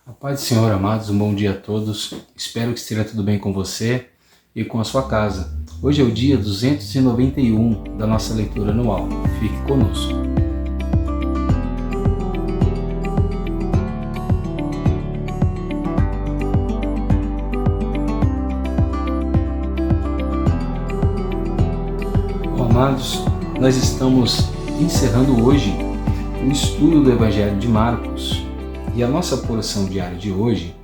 A paz do Senhor, amados, um bom dia a todos. Espero que esteja tudo bem com você e com a sua casa. Hoje é o dia 291 da nossa leitura anual. Fique conosco. Bom, amados, nós estamos encerrando hoje o estudo do Evangelho de Marcos. E a nossa porção diária de hoje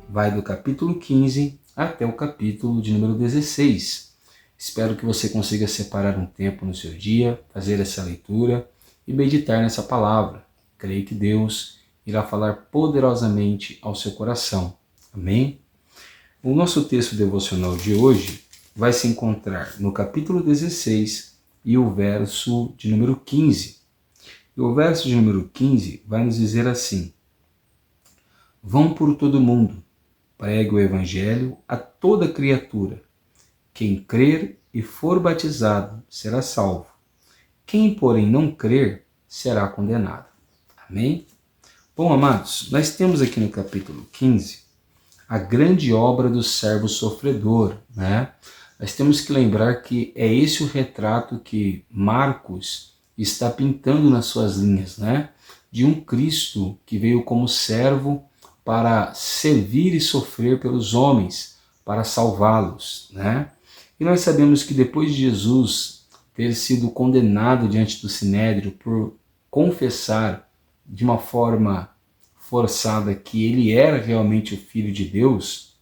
vai do capítulo 15 até o capítulo de número 16. Espero que você consiga separar um tempo no seu dia, fazer essa leitura e meditar nessa palavra. Creio que Deus irá falar poderosamente ao seu coração. Amém? O nosso texto devocional de hoje vai se encontrar no capítulo 16 e o verso de número 15. E o verso de número 15 vai nos dizer assim: Vão por todo mundo, pregue o evangelho a toda criatura. Quem crer e for batizado será salvo. Quem, porém, não crer será condenado. Amém? Bom, amados, nós temos aqui no capítulo 15 a grande obra do servo sofredor, né? Nós temos que lembrar que é esse o retrato que Marcos está pintando nas suas linhas, né? De um Cristo que veio como servo para servir e sofrer pelos homens, para salvá-los, né? E nós sabemos que depois de Jesus ter sido condenado diante do Sinédrio por confessar de uma forma forçada que ele era realmente o Filho de Deus,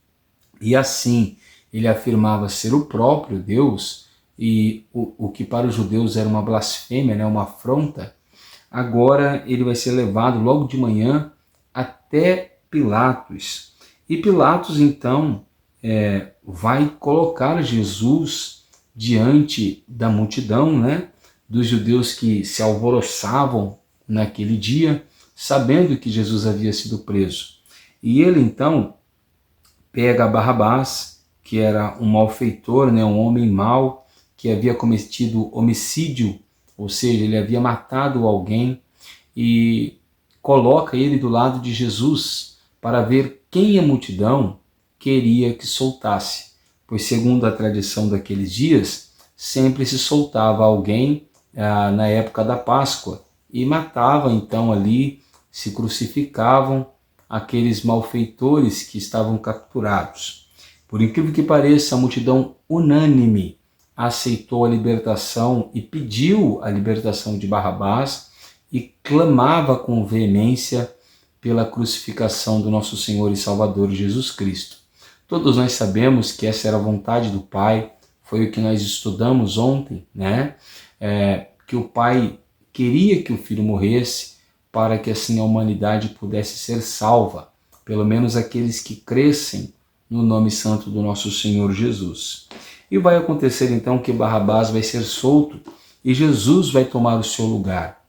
e assim ele afirmava ser o próprio Deus, e o que para os judeus era uma blasfêmia, né, uma afronta, agora ele vai ser levado logo de manhã até Pilatos. E Pilatos, então, vai colocar Jesus diante da multidão, né, dos judeus que se alvoroçavam naquele dia, sabendo que Jesus havia sido preso. E ele, então, pega Barrabás, que era um malfeitor, né, um homem mau, que havia cometido homicídio, ou seja, ele havia matado alguém, e coloca ele do lado de Jesus, para ver quem a multidão queria que soltasse, pois segundo a tradição daqueles dias, sempre se soltava alguém na época da Páscoa e matava então ali, se crucificavam aqueles malfeitores que estavam capturados. Por incrível que pareça, a multidão unânime aceitou a libertação e pediu a libertação de Barrabás e clamava com veemência pela crucificação do nosso Senhor e Salvador Jesus Cristo. Todos nós sabemos que essa era a vontade do Pai, foi o que nós estudamos ontem, né? Que o Pai queria que o Filho morresse para que assim a humanidade pudesse ser salva, pelo menos aqueles que crescem no nome santo do nosso Senhor Jesus. E vai acontecer então que Barrabás vai ser solto e Jesus vai tomar o seu lugar.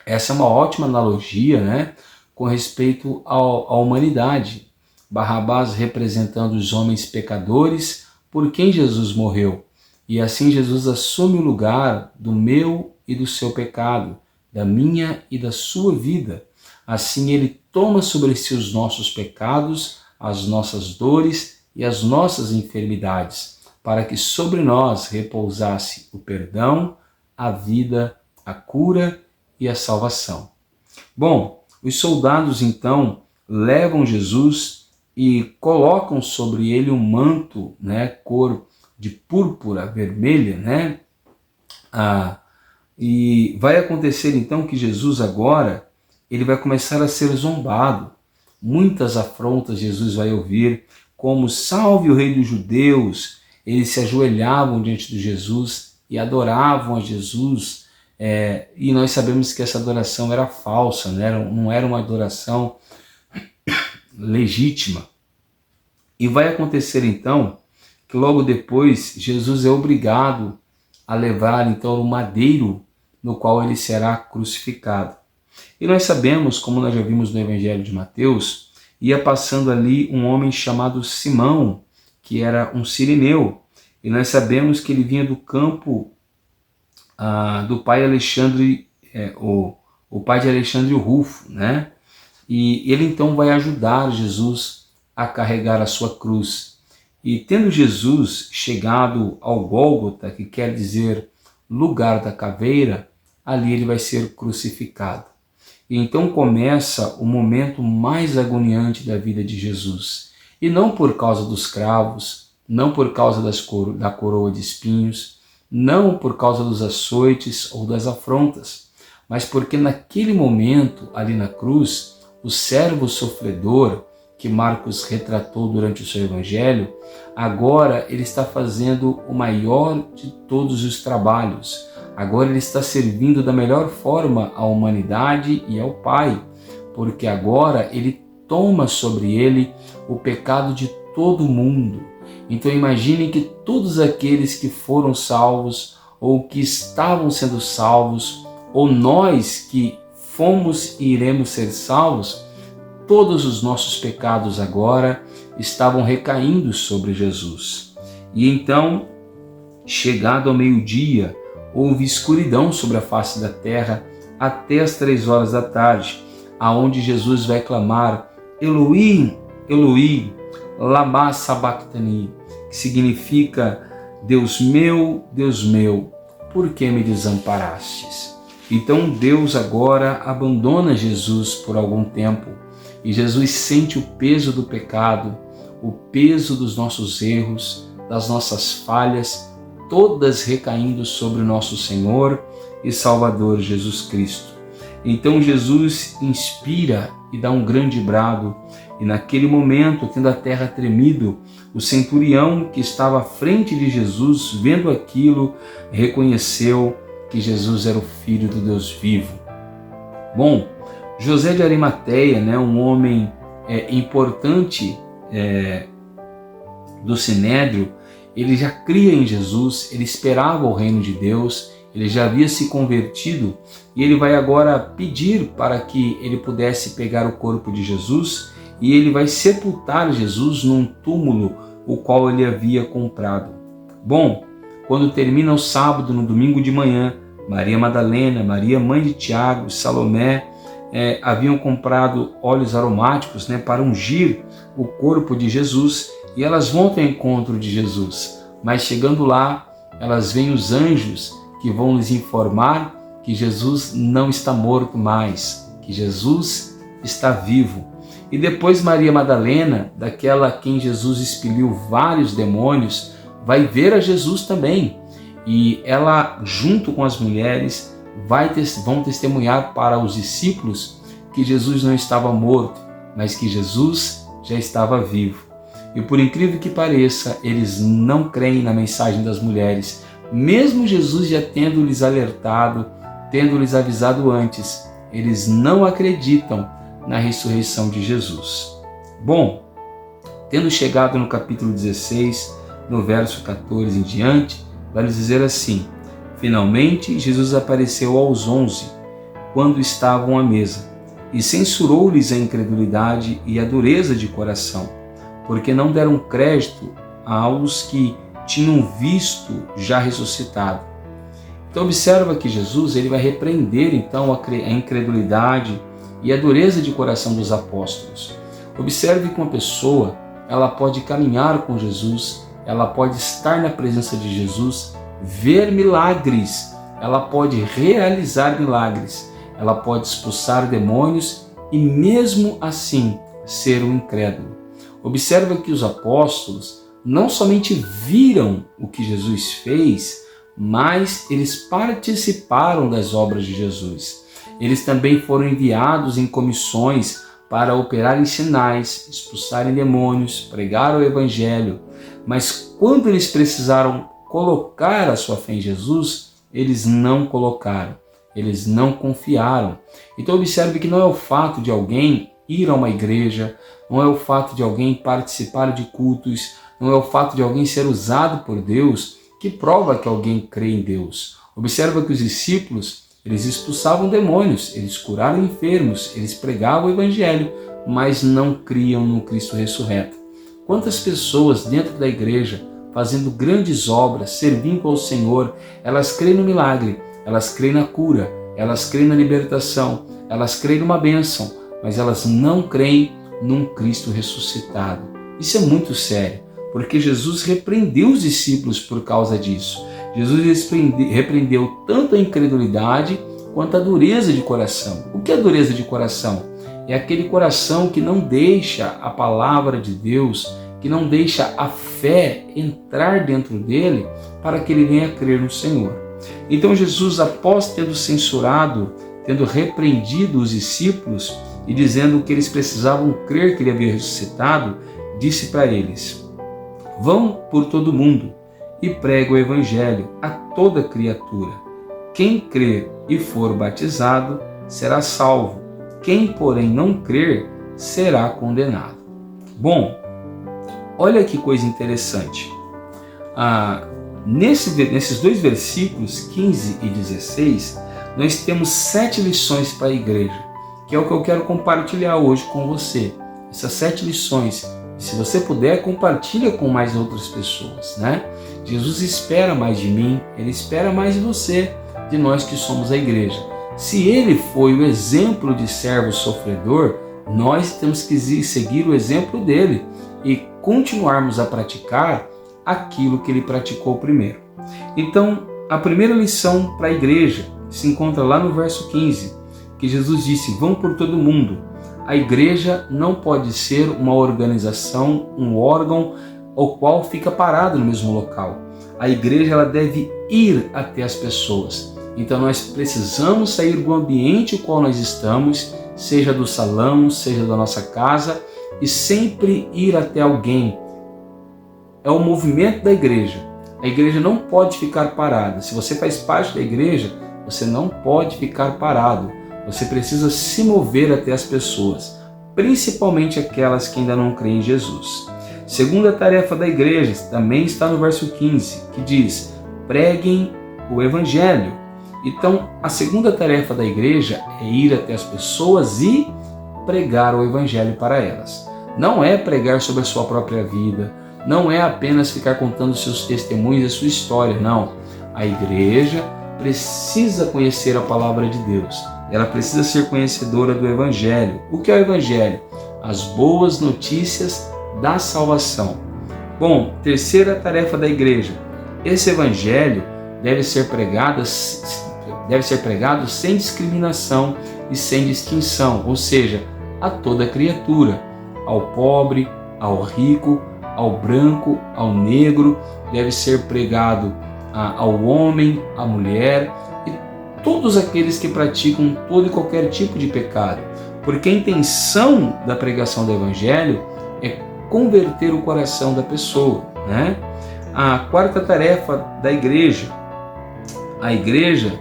Essa é uma ótima analogia, né, com respeito à humanidade. Barrabás representando os homens pecadores por quem Jesus morreu. E assim Jesus assume o lugar do meu e do seu pecado, da minha e da sua vida. Assim ele toma sobre si os nossos pecados, as nossas dores e as nossas enfermidades, para que sobre nós repousasse o perdão, a vida, a cura e a salvação. Bom, os soldados então levam Jesus e colocam sobre ele um manto, né, cor de púrpura vermelha, né? E vai acontecer então que Jesus agora ele vai começar a ser zombado. Muitas afrontas Jesus vai ouvir, como salve o Rei dos Judeus. Eles se ajoelhavam diante de Jesus e adoravam a Jesus. E nós sabemos que essa adoração era falsa, né? Não era uma adoração legítima. E vai acontecer então que logo depois Jesus é obrigado a levar então o madeiro no qual ele será crucificado. E nós sabemos, como nós já vimos no Evangelho de Mateus, ia passando ali um homem chamado Simão, que era um sirineu. E nós sabemos que ele vinha do campo do pai Alexandre, o pai de Alexandre o Rufo, né? e ele então vai ajudar Jesus a carregar a sua cruz. E tendo Jesus chegado ao Gólgota, que quer dizer lugar da caveira, ali ele vai ser crucificado. E então começa o momento mais agoniante da vida de Jesus. E não por causa dos cravos, não por causa da coroa de espinhos, não por causa dos açoites ou das afrontas, mas porque naquele momento, ali na cruz, o servo sofredor, que Marcos retratou durante o seu evangelho, agora ele está fazendo o maior de todos os trabalhos. Agora ele está servindo da melhor forma à humanidade e ao Pai, porque agora ele toma sobre ele o pecado de todo mundo. Então imaginem que todos aqueles que foram salvos, ou que estavam sendo salvos, ou nós que fomos e iremos ser salvos, todos os nossos pecados agora estavam recaindo sobre Jesus. E então, chegado ao meio-dia, houve escuridão sobre a face da terra até as 3 horas da tarde, aonde Jesus vai clamar: Elohim, Elohim, lama sabachthani, que significa: Deus meu, por que me desamparastes? Então Deus agora abandona Jesus por algum tempo, e Jesus sente o peso do pecado, o peso dos nossos erros, das nossas falhas, todas recaindo sobre o nosso Senhor e Salvador Jesus Cristo. Então Jesus inspira e dá um grande brado, e naquele momento, tendo a terra tremido, o centurião que estava à frente de Jesus, vendo aquilo, reconheceu que Jesus era o Filho do Deus vivo. Bom, José de Arimateia, um homem importante do Sinédrio, ele já cria em Jesus, ele esperava o reino de Deus, ele já havia se convertido e ele vai agora pedir para que ele pudesse pegar o corpo de Jesus e ele vai sepultar Jesus num túmulo o qual ele havia comprado. Bom, quando termina o sábado, no domingo de manhã, Maria Madalena, Maria mãe de Tiago, Salomé, haviam comprado óleos aromáticos para ungir o corpo de Jesus, e elas vão ao encontro de Jesus. Mas chegando lá, elas veem os anjos que vão lhes informar que Jesus não está morto mais, que Jesus está vivo. E depois Maria Madalena, daquela a quem Jesus expeliu vários demônios, vai ver a Jesus também. E ela, junto com as mulheres, vão testemunhar para os discípulos que Jesus não estava morto, mas que Jesus já estava vivo. E por incrível que pareça, eles não creem na mensagem das mulheres, mesmo Jesus já tendo lhes alertado, tendo lhes avisado antes, eles não acreditam na ressurreição de Jesus. Bom, tendo chegado no capítulo 16, no verso 14 em diante, vai nos dizer assim: finalmente Jesus apareceu aos 11, quando estavam à mesa, e censurou-lhes a incredulidade e a dureza de coração, porque não deram crédito aos que tinham visto já ressuscitado. Então observa que Jesus ele vai repreender então a incredulidade e a dureza de coração dos apóstolos. Observe que uma pessoa ela pode caminhar com Jesus, ela pode estar na presença de Jesus, ver milagres, ela pode realizar milagres, ela pode expulsar demônios e mesmo assim ser um incrédulo. Observa que os apóstolos não somente viram o que Jesus fez, mas eles participaram das obras de Jesus. Eles também foram enviados em comissões para operarem sinais, expulsarem demônios, pregar o evangelho. Mas quando eles precisaram colocar a sua fé em Jesus, eles não colocaram, eles não confiaram. Então observe que não é o fato de alguém ir a uma igreja, não é o fato de alguém participar de cultos, não é o fato de alguém ser usado por Deus que prova que alguém crê em Deus. Observa que os discípulos, eles expulsavam demônios, eles curaram enfermos, eles pregavam o evangelho, mas não criam no Cristo ressurreto. Quantas pessoas dentro da igreja, fazendo grandes obras, servindo ao Senhor, elas creem no milagre, elas creem na cura, elas creem na libertação, elas creem numa bênção, mas elas não creem num Cristo ressuscitado. Isso é muito sério, porque Jesus repreendeu os discípulos por causa disso. Jesus repreendeu tanto a incredulidade quanto a dureza de coração. O que é dureza de coração? É aquele coração que não deixa a palavra de Deus, que não deixa a fé entrar dentro dele para que ele venha a crer no Senhor. Então Jesus, após tendo censurado, tendo repreendido os discípulos e dizendo que eles precisavam crer que ele havia ressuscitado, disse para eles: vão por todo mundo e pregue o evangelho a toda criatura. Quem crer e for batizado será salvo. Quem, porém, não crer será condenado. Bom, olha que coisa interessante. Nesses dois versículos, 15 e 16, nós temos 7 lições para a igreja, que é o que eu quero compartilhar hoje com você. Essas 7 lições, se você puder, compartilha com mais outras pessoas, né? Jesus espera mais de mim, Ele espera mais de você, de nós que somos a igreja. Se Ele foi o exemplo de servo sofredor, nós temos que seguir o exemplo dele e continuarmos a praticar aquilo que ele praticou primeiro. Então, a primeira lição para a igreja se encontra lá no verso 15, que Jesus disse: vão por todo mundo. A igreja não pode ser uma organização, um órgão, o qual fica parado no mesmo local. A igreja ela deve ir até as pessoas. Então nós precisamos sair do ambiente no qual nós estamos, seja do salão, seja da nossa casa, e sempre ir até alguém. É o movimento da igreja. A igreja não pode ficar parada. Se você faz parte da igreja, você não pode ficar parado. Você precisa se mover até as pessoas, principalmente aquelas que ainda não creem em Jesus. Segunda tarefa da igreja também está no verso 15, que diz: preguem o evangelho. Então, a segunda tarefa da igreja é ir até as pessoas e pregar o evangelho para elas. Não é pregar sobre a sua própria vida, não é apenas ficar contando seus testemunhos e sua história, não. A igreja precisa conhecer a palavra de Deus. Ela precisa ser conhecedora do evangelho. O que é o evangelho? As boas notícias da salvação. Bom, terceira tarefa da igreja. Esse evangelho deve ser pregado sem discriminação e sem distinção, ou seja, a toda criatura, ao pobre, ao rico, ao branco, ao negro, deve ser pregado ao homem, à mulher e todos aqueles que praticam todo e qualquer tipo de pecado, porque a intenção da pregação do evangelho é converter o coração da pessoa, né? A quarta tarefa da igreja: a igreja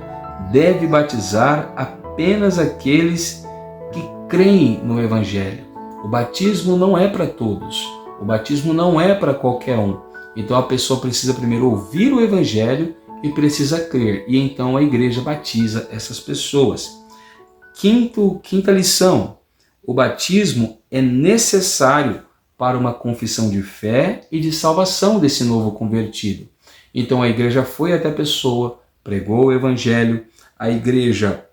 deve batizar apenas aqueles que creem no evangelho. O batismo não é para todos, o batismo não é para qualquer um. Então a pessoa precisa primeiro ouvir o evangelho e precisa crer, e então a igreja batiza essas pessoas. Quinta lição: o batismo é necessário para uma confissão de fé e de salvação desse novo convertido. Então a igreja foi até a pessoa, pregou o evangelho, a igreja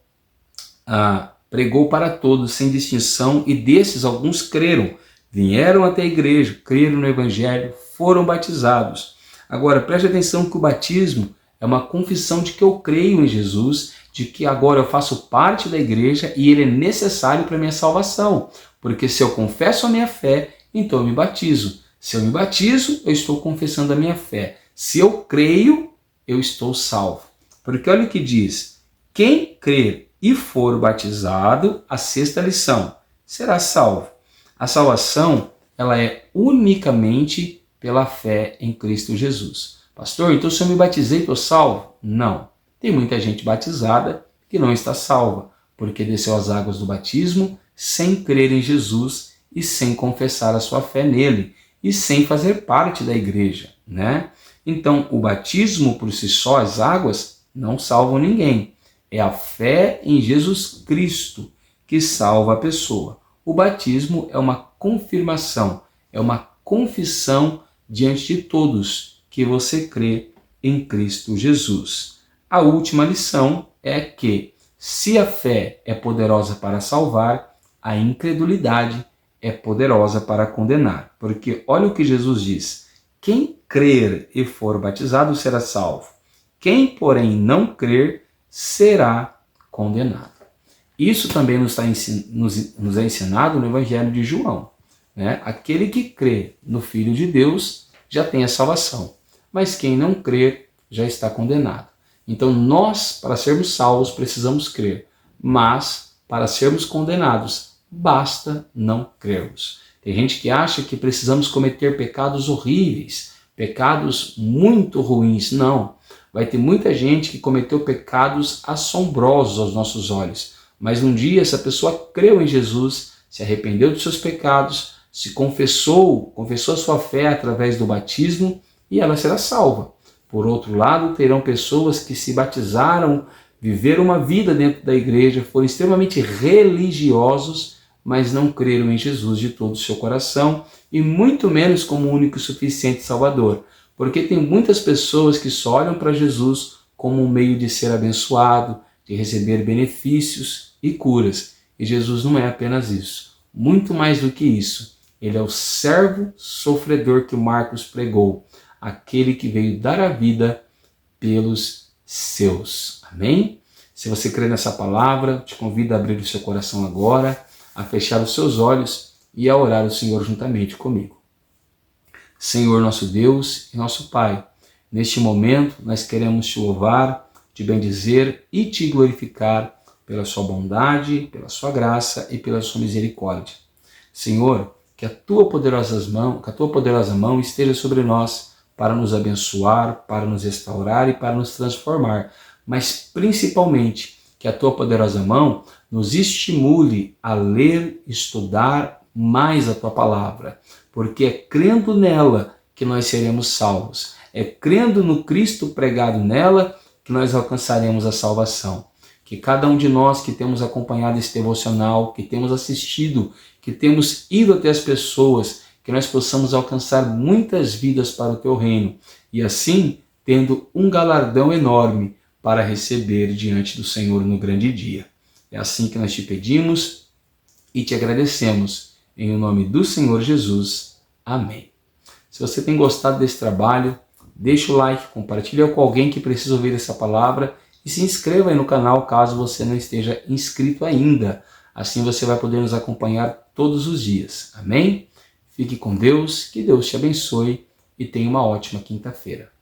pregou para todos sem distinção, e desses alguns creram, vieram até a igreja, creram no evangelho, foram batizados. Agora preste atenção que o batismo é uma confissão de que eu creio em Jesus, de que agora eu faço parte da igreja e ele é necessário para a minha salvação, porque se eu confesso a minha fé, então eu me batizo. Se eu me batizo, eu estou confessando a minha fé. Se eu creio, eu estou salvo. Porque olha o que diz: quem crer e for batizado, a sexta lição, será salvo. A salvação, ela é unicamente pela fé em Cristo Jesus. Pastor, então se eu me batizei, estou salvo? Não. Tem muita gente batizada que não está salva, porque desceu as águas do batismo sem crer em Jesus e sem confessar a sua fé nele e sem fazer parte da igreja, né? Então, o batismo por si só, as águas, não salvam ninguém. É a fé em Jesus Cristo que salva a pessoa. O batismo é uma confirmação, é uma confissão diante de todos que você crê em Cristo Jesus. A última lição é que, se a fé é poderosa para salvar, a incredulidade é poderosa para condenar. Porque olha o que Jesus diz: quem crer e for batizado será salvo. Quem, porém, não crer será condenado. Isso também nos é ensinado no Evangelho de João, né? Aquele que crê no Filho de Deus já tem a salvação, mas quem não crer já está condenado. Então nós, para sermos salvos, precisamos crer, mas para sermos condenados, basta não crermos. Tem gente que acha que precisamos cometer pecados horríveis, pecados muito ruins. Não. Vai ter muita gente que cometeu pecados assombrosos aos nossos olhos, mas um dia essa pessoa creu em Jesus, se arrependeu dos seus pecados, se confessou a sua fé através do batismo e ela será salva. Por outro lado, terão pessoas que se batizaram, viveram uma vida dentro da igreja, foram extremamente religiosos, mas não creram em Jesus de todo o seu coração e muito menos como único e suficiente Salvador. Porque tem muitas pessoas que só olham para Jesus como um meio de ser abençoado, de receber benefícios e curas. E Jesus não é apenas isso. Muito mais do que isso. Ele é o servo sofredor que Marcos pregou, aquele que veio dar a vida pelos seus. Amém? Se você crê nessa palavra, te convido a abrir o seu coração agora, a fechar os seus olhos e a orar ao Senhor juntamente comigo. Senhor nosso Deus e nosso Pai, neste momento nós queremos te louvar, te bendizer e te glorificar pela sua bondade, pela sua graça e pela sua misericórdia. Senhor, que a tua poderosa mão esteja sobre nós para nos abençoar, para nos restaurar e para nos transformar, mas principalmente que a tua poderosa mão nos estimule a ler, estudar mais a tua palavra, porque é crendo nela que nós seremos salvos. É crendo no Cristo pregado nela que nós alcançaremos a salvação. Que cada um de nós que temos acompanhado esse devocional, que temos assistido, que temos ido até as pessoas, que nós possamos alcançar muitas vidas para o teu reino e assim tendo um galardão enorme para receber diante do Senhor no grande dia. É assim que nós te pedimos e te agradecemos. Em nome do Senhor Jesus. Amém. Se você tem gostado desse trabalho, deixa o like, compartilha com alguém que precisa ouvir essa palavra e se inscreva aí no canal caso você não esteja inscrito ainda. Assim você vai poder nos acompanhar todos os dias. Amém? Fique com Deus, que Deus te abençoe e tenha uma ótima quinta-feira.